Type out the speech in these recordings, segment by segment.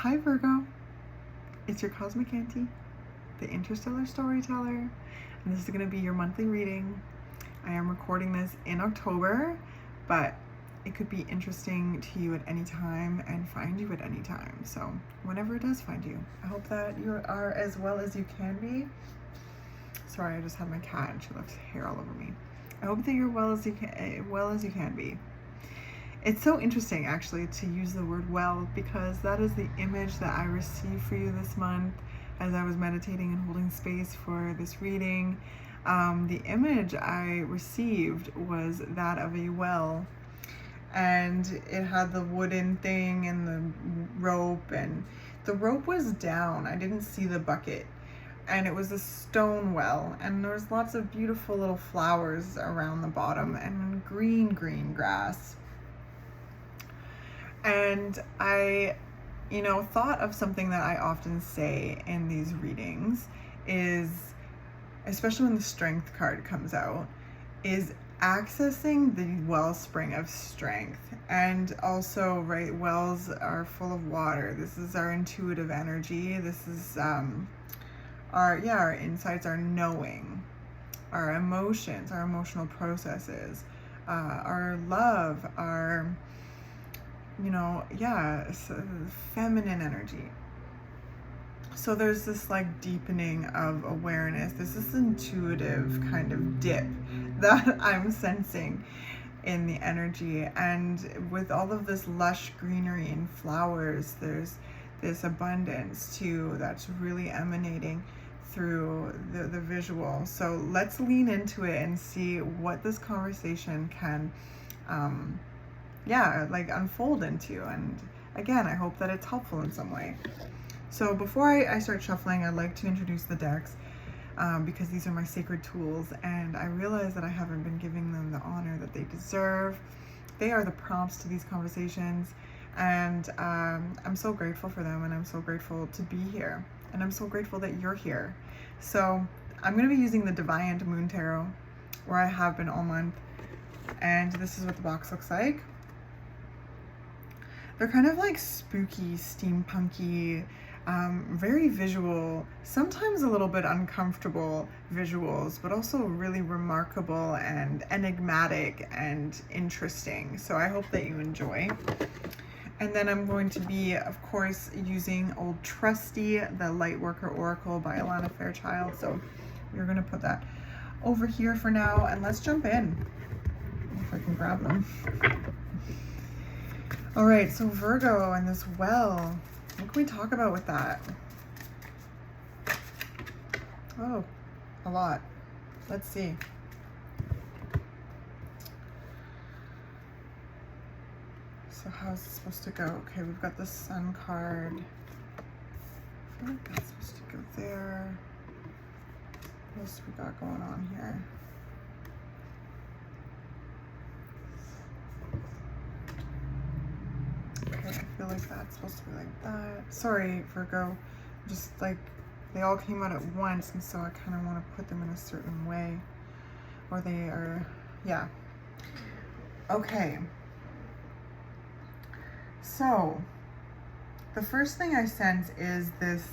Hi Virgo, it's your Cosmic Auntie, the interstellar storyteller, and this is going to be your monthly reading. I am recording this in October, but it could be interesting to you at any time and find you at any time. So whenever it does find you, I hope that you are as well as you can be. Sorry, I just had my cat and she left hair all over me. I hope that you're well as you can be. It's so interesting actually to use the word well, because that is the image that I received for you this month as I was meditating and holding space for this reading. The image I received was that of a well, and it had the wooden thing and the rope, and the rope was down. I didn't see the bucket, and it was a stone well, and there was lots of beautiful little flowers around the bottom and green grass. And I, thought of something that I often say in these readings is, especially when the Strength card comes out, is accessing the wellspring of strength. And also, right, wells are full of water. This is our intuitive energy. This is our insights, our knowing, our emotions, our emotional processes, our love, our feminine energy. So there's this like deepening of awareness. There's this intuitive kind of dip that I'm sensing in the energy. And with all of this lush greenery and flowers, there's this abundance too that's really emanating through the visual. So let's lean into it and see what this conversation can unfold into. And again, I hope that it's helpful in some way. So before I start shuffling, I'd like to introduce the decks, because these are my sacred tools, and I realize that I haven't been giving them the honor that they deserve. They are the prompts to these conversations, and I'm so grateful for them, and I'm so grateful to be here, and I'm so grateful that you're here. So I'm going to be using the Divine Moon Tarot, where I have been all month, and this is what the box looks like. They're kind of like spooky, steampunky, very visual, sometimes a little bit uncomfortable visuals, but also really remarkable and enigmatic and interesting. So I hope that you enjoy. And then I'm going to be, of course, using Old Trusty, the Lightworker Oracle by Alana Fairchild. So we're going to put that over here for now, and let's jump in. If I can grab them. All right, so Virgo and this well, what can we talk about with that? Oh, a lot. Let's see. So how's it supposed to go? Okay, we've got the Sun card. I feel like that's supposed to go there. What else we got going on here? I feel like that's supposed to be like that. Sorry, Virgo. Just like they all came out at once, and so I kind of want to put them in a certain way. Or they are, yeah. Okay. So, the first thing I sense is this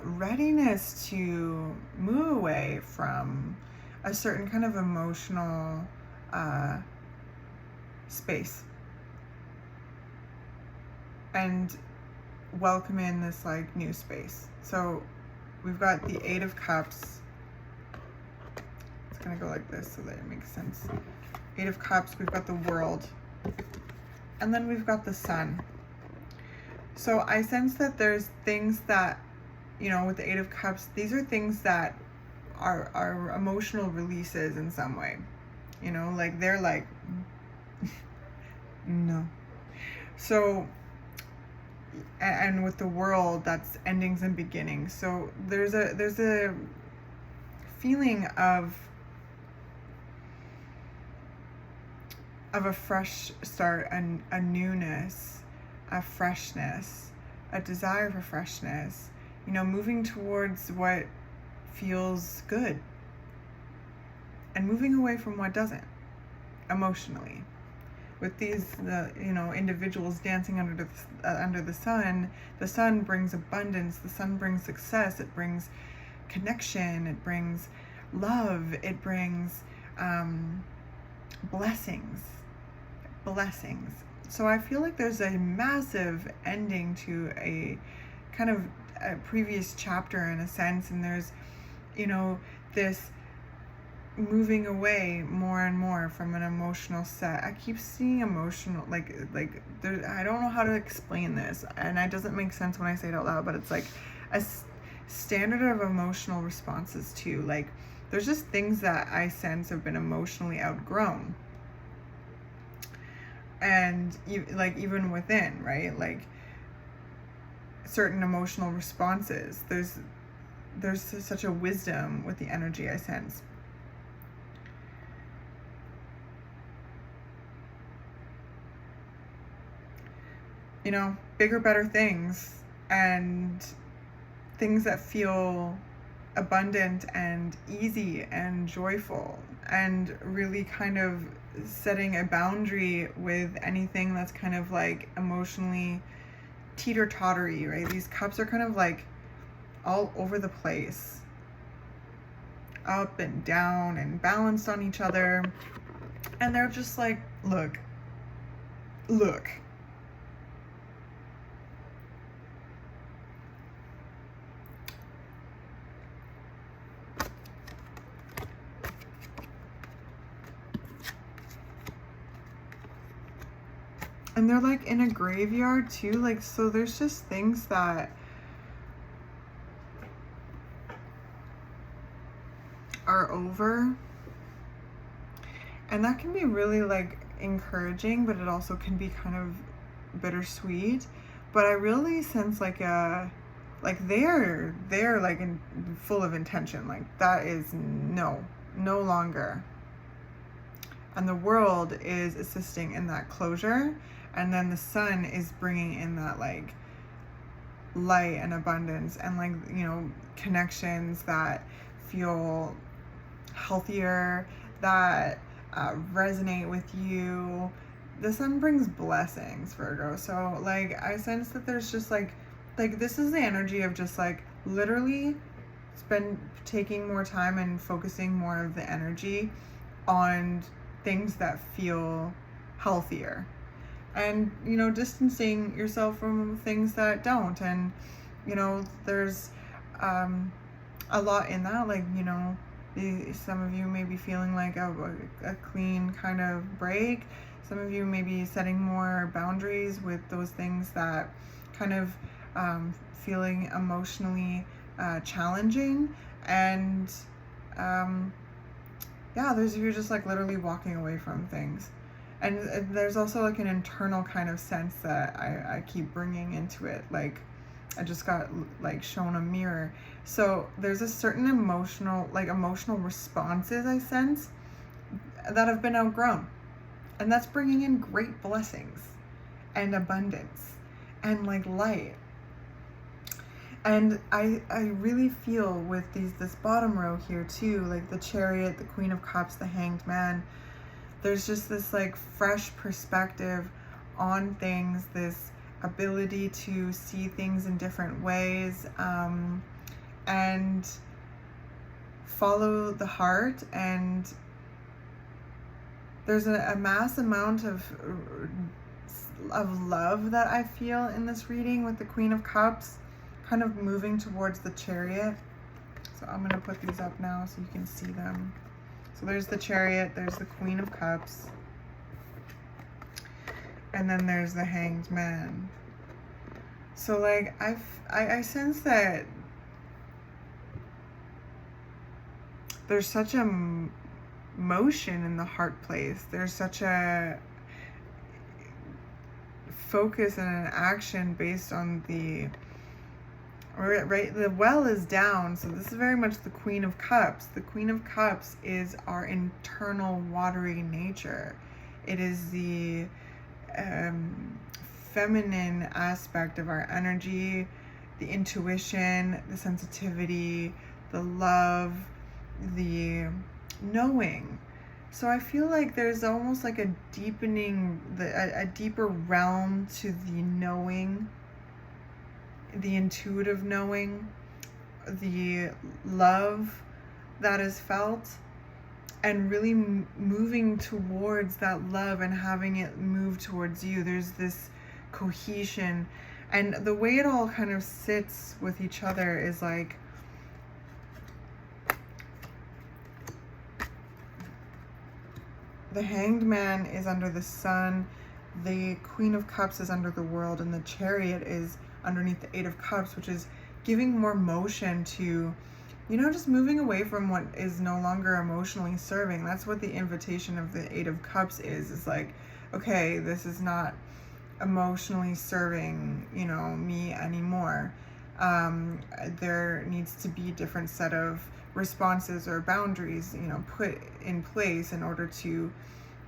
readiness to move away from a certain kind of emotional space. And welcome in this like new space. So we've got the Eight of Cups. It's gonna go like this so that it makes sense. Eight of Cups, we've got the World, and then we've got the Sun. So I sense that there's things that, with the Eight of Cups, these are things that are emotional releases in some way. Like they're like, no. So, and with the World, that's endings and beginnings. So there's a feeling of a fresh start, a newness, a freshness, a desire for freshness, moving towards what feels good and moving away from what doesn't, emotionally. with these individuals dancing under the sun. The sun brings abundance, the sun brings success, it brings connection, it brings love, it brings blessings. So I feel like there's a massive ending to a kind of a previous chapter in a sense, and there's this moving away more and more from an emotional set. I keep seeing emotional, like there, I don't know how to explain this, and it doesn't make sense when I say it out loud, but it's like a standard of emotional responses too. Like there's just things that I sense have been emotionally outgrown, and like even within, right, like certain emotional responses, there's such a wisdom with the energy I sense. Bigger, better things, and things that feel abundant and easy and joyful, and really kind of setting a boundary with anything that's kind of like emotionally teeter-tottery, right? These cups are kind of like all over the place, up and down and balanced on each other, and they're just like, look. And they're like in a graveyard too, like, so there's just things that are over, and that can be really like encouraging, but it also can be kind of bittersweet. But I really sense like they're like full of intention, like that is no longer, and the world is assisting in that closure. And then the sun is bringing in that like light and abundance, and like connections that feel healthier, that resonate with you. The sun brings blessings, Virgo. So like I sense that there's just like this is the energy of just like literally taking more time and focusing more of the energy on things that feel healthier, and distancing yourself from things that don't. And there's a lot in that, like some of you may be feeling like a clean kind of break. Some of you may be setting more boundaries with those things that kind of feeling emotionally challenging. And there's, you're just like literally walking away from things. And there's also like an internal kind of sense that I keep bringing into it. Like I just got like shown a mirror. So there's a certain emotional responses I sense that have been outgrown. And that's bringing in great blessings and abundance and like light. And I really feel with this bottom row here too, like the Chariot, the Queen of Cups, the Hanged Man, there's just this like fresh perspective on things, this ability to see things in different ways, and follow the heart. And there's a mass amount of love that I feel in this reading with the Queen of Cups kind of moving towards the Chariot. So I'm going to put these up now so you can see them. So there's the Chariot, there's the Queen of Cups, and then there's the Hanged Man. So like I sense that there's such a motion in the heart place. There's such a focus and an action based on the well is down. So this is very much the Queen of Cups. The Queen of Cups is our internal watery nature. It is the feminine aspect of our energy, the intuition, the sensitivity, the love, the knowing. So I feel like there's almost like a deepening, a deeper realm to the knowing, the intuitive knowing, the love that is felt, and really moving towards that love and having it move towards you. There's this cohesion, and the way it all kind of sits with each other is like, the Hanged Man is under the sun, the Queen of Cups is under the world, and the Chariot is underneath the Eight of Cups, which is giving more motion to, you know, just moving away from what is no longer emotionally serving. That's what the invitation of the Eight of Cups is like, okay, this is not emotionally serving, you know, me anymore. There needs to be a different set of responses or boundaries, you know, put in place in order to,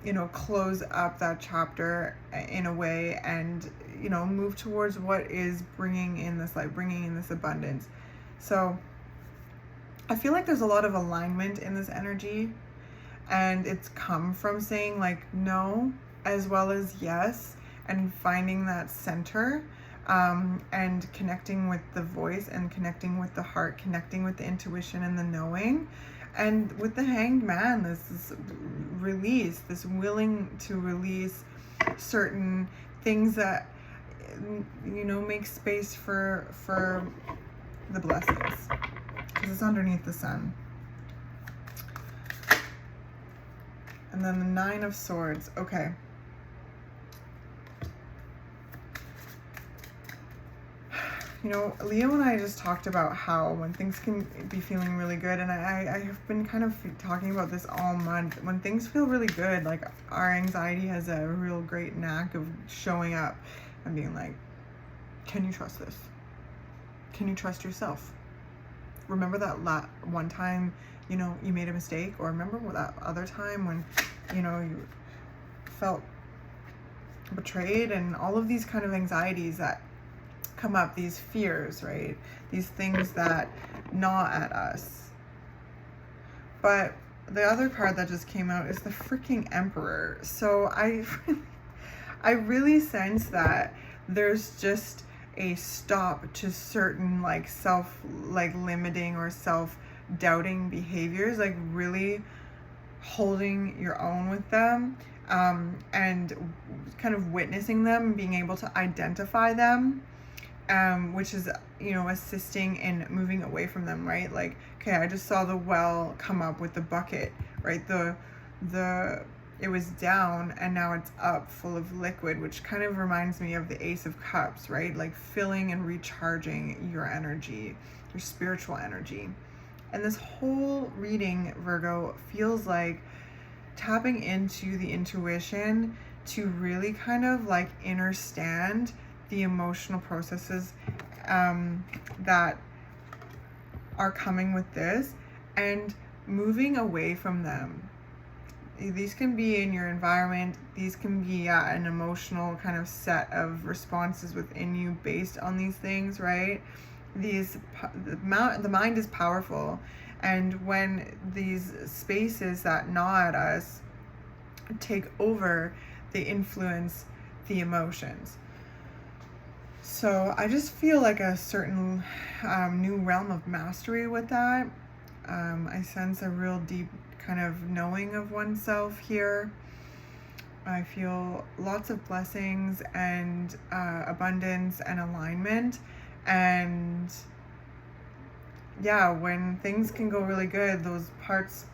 you know, close up that chapter in a way and, you know, move towards what is bringing in this light, bringing in this abundance. So I feel like there's a lot of alignment in this energy, and it's come from saying like no as well as yes, and finding that center, and connecting with the voice and connecting with the heart, connecting with the intuition and the knowing. And with the Hanged Man, this release, this willing to release certain things that, you know, make space for the blessings, because it's underneath the sun. And then the Nine of Swords. Okay. You know, Leo and I just talked about how when things can be feeling really good, and I have been kind of talking about this all month, when things feel really good, like our anxiety has a real great knack of showing up and being like, can you trust this? Can you trust yourself? Remember that one time, you know, you made a mistake? Or remember that other time when, you know, you felt betrayed? And all of these kind of anxieties that come up, these fears, right? These things that gnaw at us. But the other card that just came out is the freaking Emperor. So I really sense that there's just a stop to certain like limiting or self-doubting behaviors, like really holding your own with them, and kind of witnessing them, being able to identify them, which is, you know, assisting in moving away from them, right? Like, okay, I just saw the well come up with the bucket, right? It was down and now it's up full of liquid, which kind of reminds me of the Ace of Cups, right? Like filling and recharging your energy, your spiritual energy. And this whole reading, Virgo, feels like tapping into the intuition to really kind of like understand the emotional processes that are coming with this, and moving away from them. These can be in your environment. These can be an emotional kind of set of responses within you based on these things, right? The mind is powerful, and when these spaces that gnaw at us take over, they influence the emotions. So I just feel like a certain new realm of mastery with that. I sense a real deep kind of knowing of oneself here. I feel lots of blessings and abundance and alignment. And yeah, when things can go really good, those parts,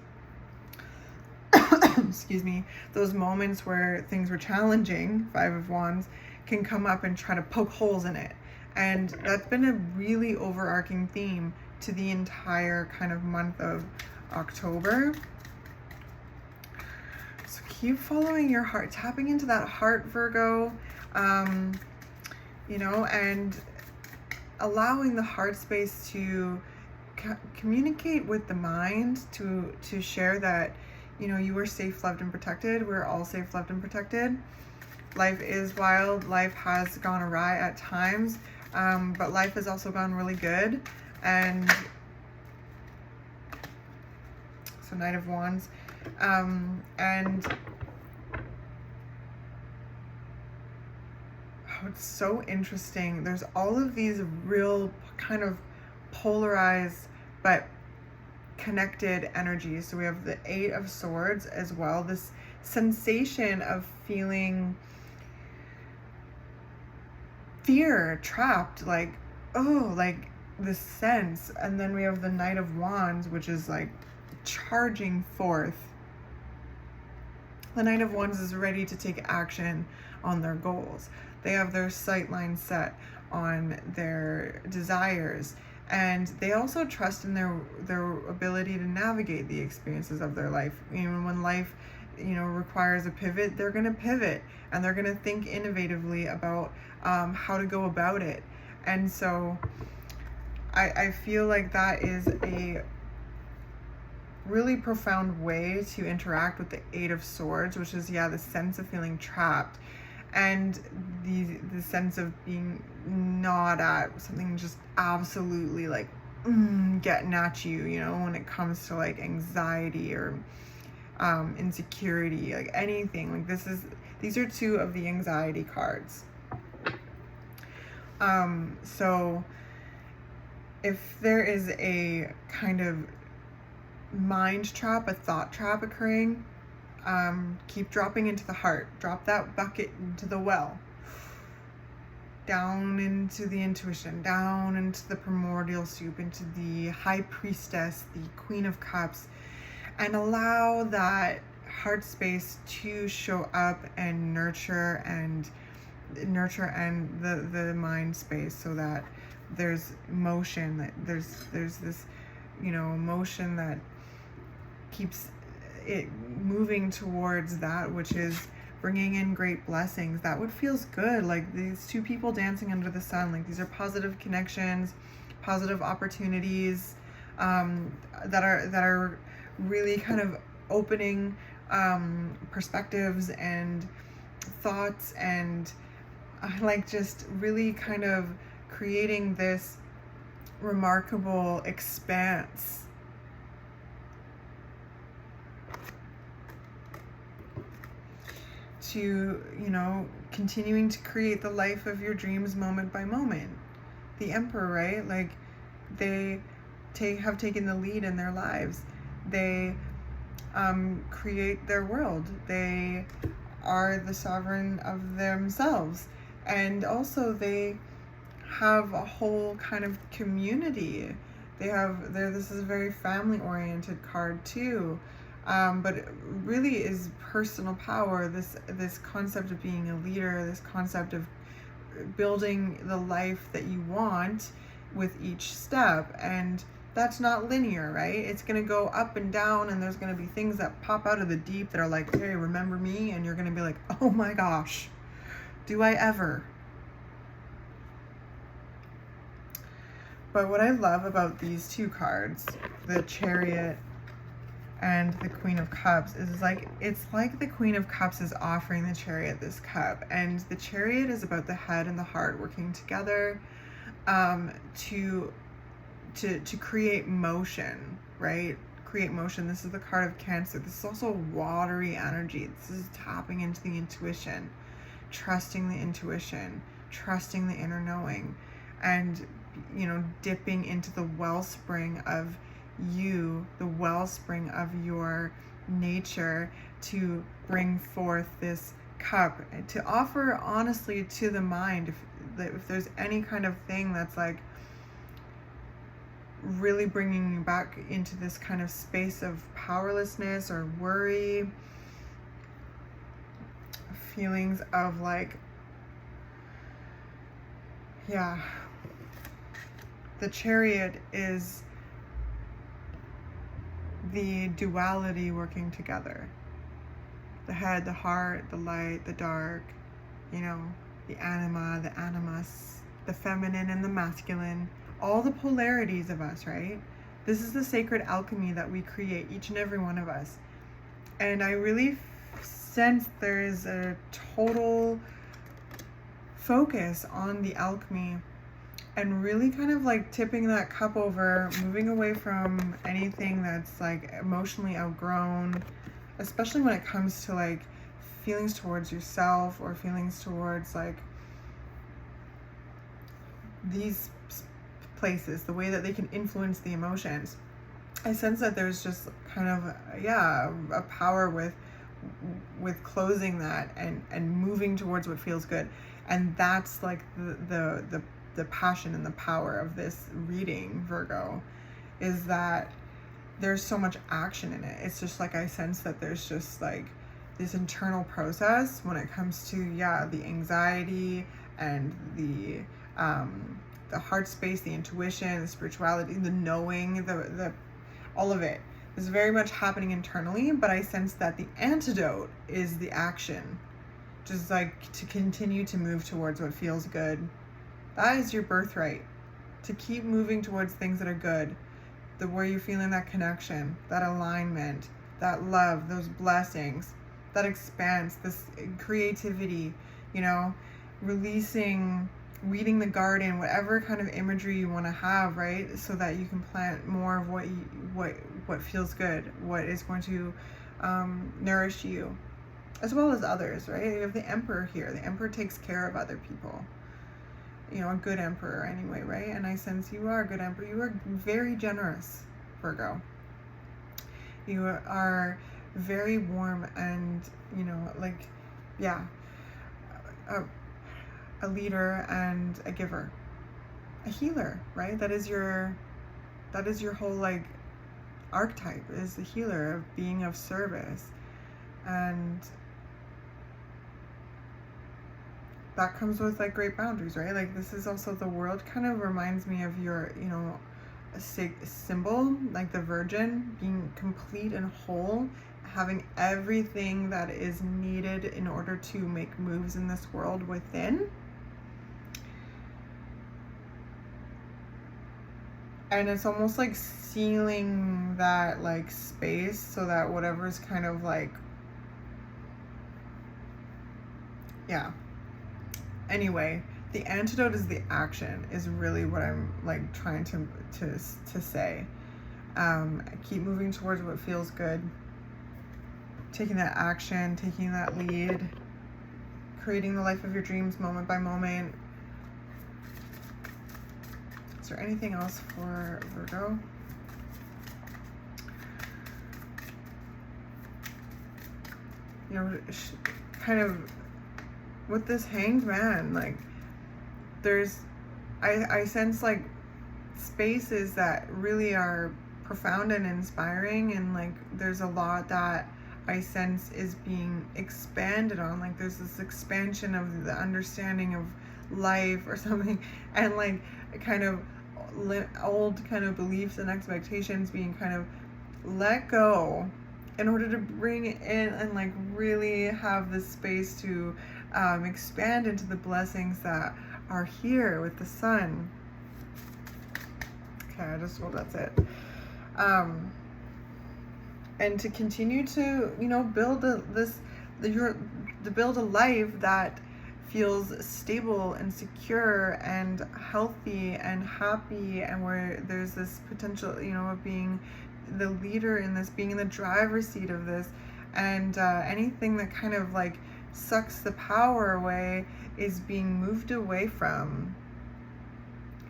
excuse me, those moments where things were challenging, Five of Wands, can come up and try to poke holes in it. And that's been a really overarching theme to the entire kind of month of October. So keep following your heart, tapping into that heart, Virgo, you know, and allowing the heart space to communicate with the mind, to share that, you know, you are safe, loved, and protected. We're all safe, loved, and protected. Life is wild. Life has gone awry at times, but life has also gone really good. And so Knight of Wands, And it's so interesting. There's all of these real kind of polarized but connected energies. So we have the Eight of Swords as well, this sensation of feeling fear, trapped, like, oh, like this sense. And then we have the Knight of Wands, which is like charging forth. The Knight of Wands is ready to take action on their goals. They have their sight line set on their desires, and they also trust in their ability to navigate the experiences of their life. You know, when life, you know, requires a pivot, they're going to pivot, and they're going to think innovatively about how to go about it. And so I feel like that is a really profound way to interact with the Eight of Swords, which is, yeah, the sense of feeling trapped, and the sense of being gnawed at, something just absolutely like getting at you, you know, when it comes to like anxiety or insecurity, like anything. Like these are two of the anxiety cards. So if there is a kind of mind trap, a thought trap occurring, keep dropping into the heart. Drop that bucket into the well. Down into the intuition, down into the primordial soup, into the High Priestess, the Queen of Cups, and allow that heart space to show up and nurture the mind space, so that there's motion, that there's this, you know, motion that keeps it moving towards that which is bringing in great blessings. That what feels good, like these two people dancing under the sun, like these are positive connections, positive opportunities that are really kind of opening perspectives and thoughts, and like just really kind of creating this remarkable expanse to, you know, continuing to create the life of your dreams moment by moment. The Emperor, right? Like they have taken the lead in their lives. They create their world. They are the sovereign of themselves. And also they have a whole kind of community. This is a very family oriented card too. But it really is personal power, this concept of being a leader, this concept of building the life that you want with each step. And that's not linear, right? It's going to go up and down, and there's going to be things that pop out of the deep that are like, hey, remember me? And you're going to be like, oh my gosh, do I ever? But what I love about these two cards, the Chariot and the Queen of Cups, is like, it's like the Queen of Cups is offering the Chariot this cup, and the Chariot is about the head and the heart working together to create motion, right? Create motion. This is the card of Cancer. This is also watery energy. This is tapping into the intuition, trusting the intuition, trusting the inner knowing, and, you know, dipping into the wellspring of you, the wellspring of your nature, to bring forth this cup, to offer honestly to the mind if there's any kind of thing that's like really bringing you back into this kind of space of powerlessness or worry, feelings of like, yeah, the Chariot is the duality working together. The head, the heart, the light, the dark, you know, the anima, the animus, the feminine and the masculine, all the polarities of us, right? This is the sacred alchemy that we create, each and every one of us. And I really sense there is a total focus on the alchemy, and really kind of like tipping that cup over, moving away from anything that's like emotionally outgrown, especially when it comes to like feelings towards yourself or feelings towards like these places, the way that they can influence the emotions. I sense that there's just kind of, a power with closing that and moving towards what feels good. And that's like the passion and the power of this reading, Virgo, is that there's so much action in it. It's just like I sense that there's just like this internal process when it comes to the anxiety and the heart space, the intuition, the spirituality, the knowing, the all of it is very much happening internally. But I sense that the antidote is the action, just like to continue to move towards what feels good. That is your birthright, to keep moving towards things that are good, where you're feeling that connection, that alignment, that love, those blessings, that expanse, this creativity, releasing, weeding the garden, whatever kind of imagery you want to have, right? So that you can plant more of what feels good, what is going to nourish you, as well as others, right? You have the Emperor here. The Emperor takes care of other people. A good Emperor anyway, right? And I sense you are a good Emperor. You are very generous, Virgo. You are very warm and, a leader and a giver, a healer, right? That is your whole like archetype, is the healer, of being of service. And that comes with like great boundaries, right? Like this is also, the world kind of reminds me of your, a symbol, like the Virgin, being complete and whole, having everything that is needed in order to make moves in this world within. And it's almost like sealing that like space so that whatever's kind of like, Anyway, the antidote is the action, is really what I'm like trying to say. Keep moving towards what feels good. Taking that action, taking that lead, creating the life of your dreams moment by moment. Is there anything else for Virgo? Kind of with this Hanged Man, like I sense like spaces that really are profound and inspiring, and like there's a lot that I sense is being expanded on. Like there's this expansion of the understanding of life or something, and like kind of old kind of beliefs and expectations being kind of let go in order to bring it in and like really have this space to expand into the blessings that are here with the sun. Okay, that's it. And to continue to, build build a life that feels stable and secure and healthy and happy, and where there's this potential, of being the leader in this, being in the driver's seat of this, and anything that kind of like sucks the power away is being moved away from.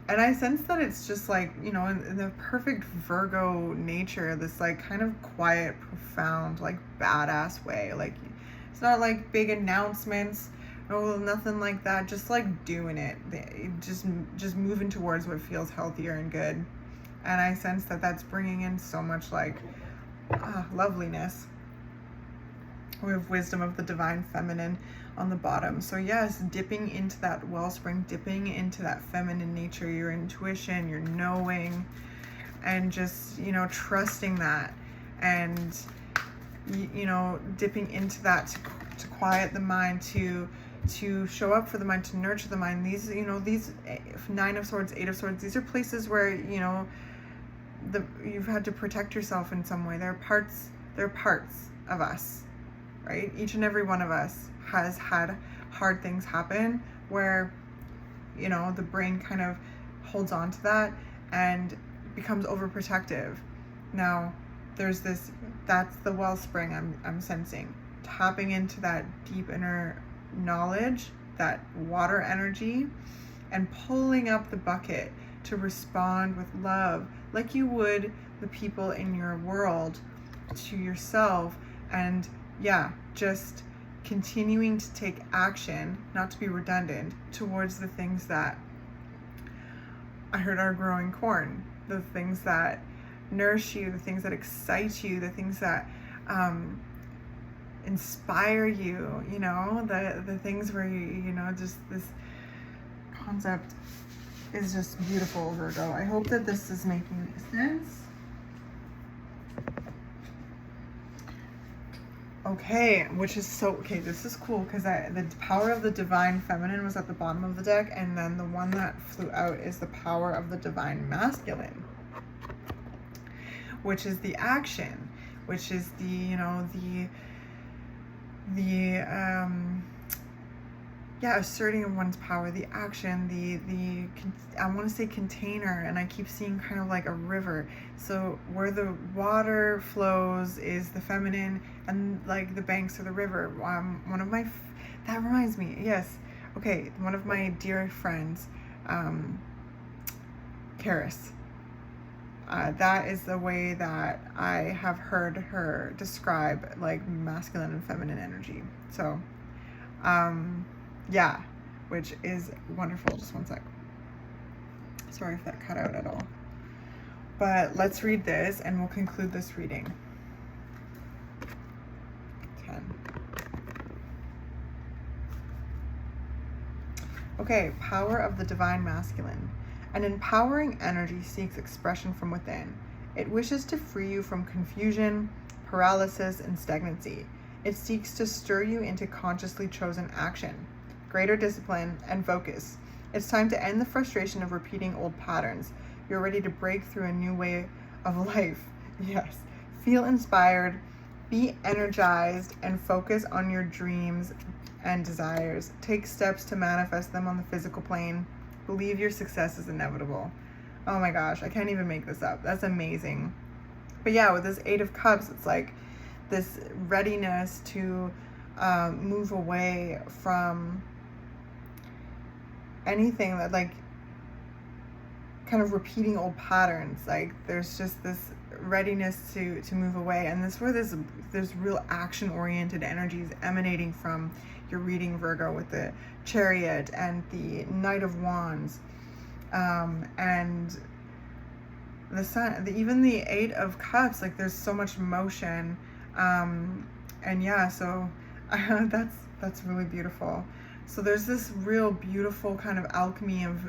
And I sense that it's just like, in the perfect Virgo nature, this like kind of quiet, profound, like badass way. Like it's not like big announcements, no, nothing like that. Just like doing it, just moving towards what feels healthier and good. And I sense that that's bringing in so much like loveliness. We have wisdom of the divine feminine on the bottom. So yes, dipping into that wellspring, dipping into that feminine nature, your intuition, your knowing, and just, trusting that, and, dipping into that to quiet the mind, to show up for the mind, to nurture the mind. These, these 9 of Swords, 8 of Swords, these are places where, you've had to protect yourself in some way. They're parts of us, right? Each and every one of us has had hard things happen where, the brain kind of holds on to that and becomes overprotective. Now, there's this, that's the wellspring I'm sensing. Tapping into that deep inner knowledge, that water energy, and pulling up the bucket to respond with love, like you would the people in your world to yourself. And yeah, just continuing to take action, not to be redundant, towards the things that I heard are growing corn, the things that nourish you, the things that excite you, the things that inspire you, you know, the things where you know, just this concept is just beautiful, Virgo. I hope that this is making sense. Okay, which is so, okay, this is cool because the power of the divine feminine was at the bottom of the deck, and then the one that flew out is the power of the divine masculine, which is the action, which is the, you know, yeah, asserting of one's power, the action, I want to say container, and I keep seeing kind of like a river. So where the water flows is the feminine, and like the banks of the river. One of my, that reminds me, yes, okay, one of my dear friends, Karis, that is the way that I have heard her describe like masculine and feminine energy. So, yeah, which is wonderful. Just one sec. Sorry if that cut out at all. But let's read this and we'll conclude this reading. 10. Okay, power of the divine masculine. An empowering energy seeks expression from within. It wishes to free you from confusion, paralysis, and stagnancy. It seeks to stir you into consciously chosen action, greater discipline, and focus. It's time to end the frustration of repeating old patterns. You're ready to break through a new way of life. Yes. Feel inspired, be energized, and focus on your dreams and desires. Take steps to manifest them on the physical plane. Believe your success is inevitable. Oh my gosh, I can't even make this up. That's amazing. But yeah, with this 8 of Cups, it's like this readiness to move away from anything that, like, kind of repeating old patterns. Like, there's just this readiness to move away, and this where there's real action oriented energies emanating from your reading, Virgo, with the Chariot and the Knight of Wands, and the Sun, even the 8 of Cups. Like, there's so much motion, and yeah, so that's really beautiful. So there's this real beautiful kind of alchemy of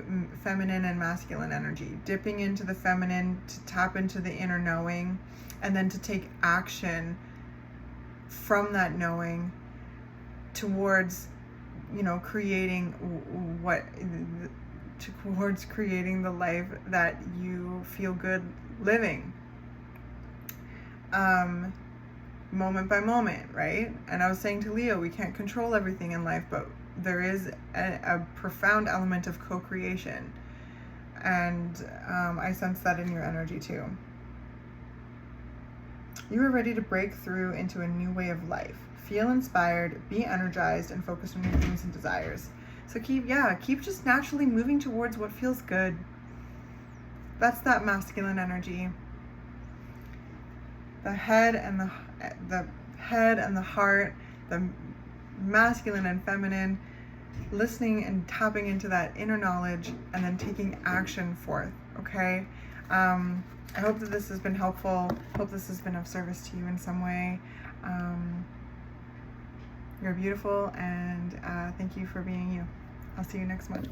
feminine and masculine energy, dipping into the feminine to tap into the inner knowing, and then to take action from that knowing towards, you know, creating towards creating the life that you feel good living, moment by moment, right? And I was saying to Leo, we can't control everything in life, but there is a profound element of co-creation, and I sense that in your energy too. You are ready to break through into a new way of life. Feel inspired, be energized, and focus on your dreams and desires. So keep just naturally moving towards what feels good. That's that masculine energy. The head and the heart, the masculine and feminine, listening and tapping into that inner knowledge, and then taking action forth. Okay, I hope that this has been helpful. Hope this has been of service to you in some way. You're beautiful, and thank you for being you. I'll see you next month.